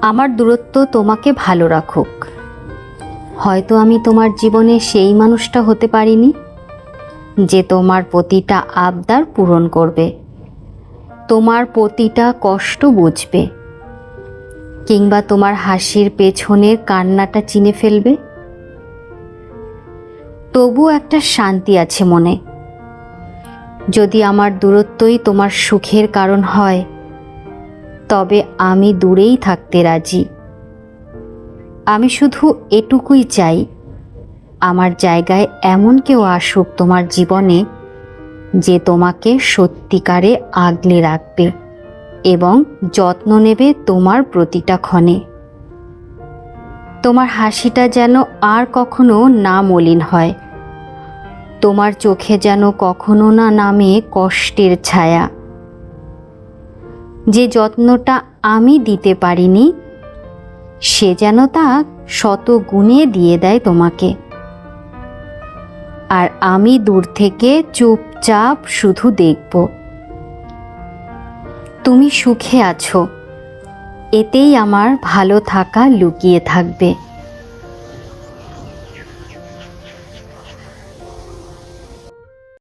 আমার দূরত্ব তোমাকে ভালো রাখুক। হয়তো আমি তোমার জীবনে সেই মানুষটা হতে পারিনি যে তোমার প্রতিটা আবদার পূরণ করবে, তোমার প্রতিটা কষ্ট বুঝবে, কিংবা তোমার হাসির পেছনের কান্নাটা চিনে ফেলবে। তবু একটা শান্তি আছে মনে। যদি আমার দূরত্বই তোমার সুখের কারণ হয়, তবে আমি দূরেই থাকতে রাজি। আমি শুধু এটুকুই চাই, আমার জায়গায় এমন কেউ আসুক তোমার জীবনে যে তোমাকে সত্যিকারে আগলে রাখবে এবং যত্ন নেবে তোমার প্রতিটা ক্ষণে। তোমার হাসিটা যেন আর কখনো না মলিন হয়, তোমার চোখে যেন কখনো না নামে কষ্টের ছায়া। যে যত্নটা আমি দিতে পারিনি, সে যেন তা শত গুণে দিয়ে দেয় তোমাকে। আর আমি দূর থেকে চুপচাপ শুধু দেখব। তুমি সুখে আছো, এতেই আমার ভালো থাকা লুকিয়ে থাকবে।